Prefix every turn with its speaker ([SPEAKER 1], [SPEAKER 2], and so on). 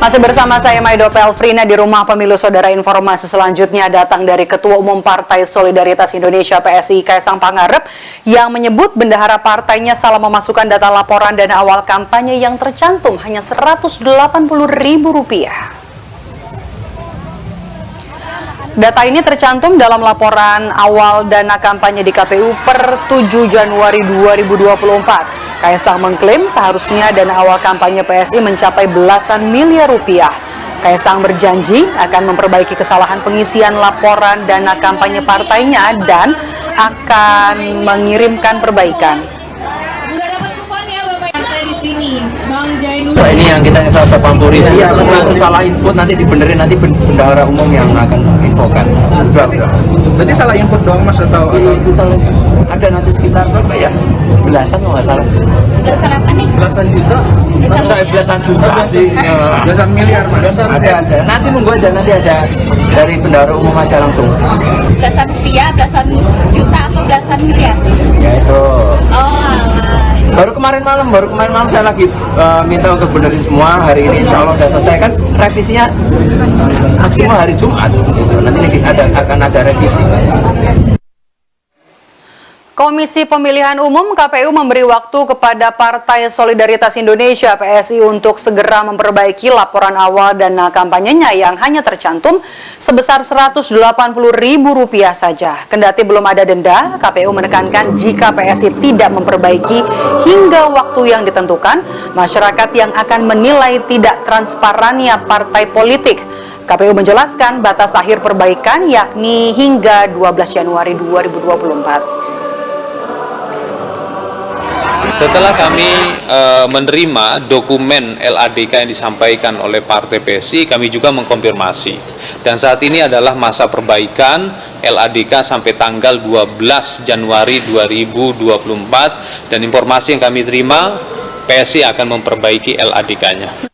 [SPEAKER 1] Masih bersama saya Maido Pelfrina di Rumah Pemilu. Saudara, informasi selanjutnya datang dari Ketua Umum Partai Solidaritas Indonesia PSI Kaisang Pangarep yang menyebut bendahara partainya salah memasukkan data laporan dana awal kampanye yang tercantum hanya Rp180.000. Data ini tercantum dalam laporan awal dana kampanye di KPU per 7 Januari 2024. Kaisang mengklaim seharusnya dana awal kampanye PSI mencapai belasan miliar rupiah. Kaisang berjanji akan memperbaiki kesalahan pengisian laporan dana kampanye partainya dan akan mengirimkan perbaikan.
[SPEAKER 2] Ini yang kita ngesal 80.000. Iya, benar. Salah input nanti dibenerin, nanti bendahara umum yang akan infokan. Udah.
[SPEAKER 3] Berarti salah input doang Mas atau
[SPEAKER 2] salah, ada nanti sekitar berapa ya? Belasan kalau nggak salah.
[SPEAKER 4] Belasan apa nih?
[SPEAKER 3] belasan juta?
[SPEAKER 2] Saya belasan juta sih.
[SPEAKER 3] Belasan miliar Mas.
[SPEAKER 2] Ada. Nanti nunggu aja, nanti ada dari bendahara umum aja langsung.
[SPEAKER 4] Belasan rupiah, belasan juta atau belasan miliar?
[SPEAKER 2] Ya itu.
[SPEAKER 4] Oh, alah.
[SPEAKER 2] Baru kemarin malam saya lagi minta untuk benerin semua. Hari ini insya Allah sudah selesai, kan revisinya maksimal hari Jumat gitu. Nanti akan ada revisi.
[SPEAKER 1] Komisi Pemilihan Umum KPU memberi waktu kepada Partai Solidaritas Indonesia PSI untuk segera memperbaiki laporan awal dana kampanyenya yang hanya tercantum sebesar Rp180.000 saja. Kendati belum ada denda, KPU menekankan jika PSI tidak memperbaiki hingga waktu yang ditentukan, masyarakat yang akan menilai tidak transparannya partai politik. KPU menjelaskan batas akhir perbaikan yakni hingga 12 Januari 2024.
[SPEAKER 5] Setelah kami menerima dokumen LADK yang disampaikan oleh Partai PSI, kami juga mengkonfirmasi. Dan saat ini adalah masa perbaikan LADK sampai tanggal 12 Januari 2024. Dan informasi yang kami terima, PSI akan memperbaiki LADK-nya.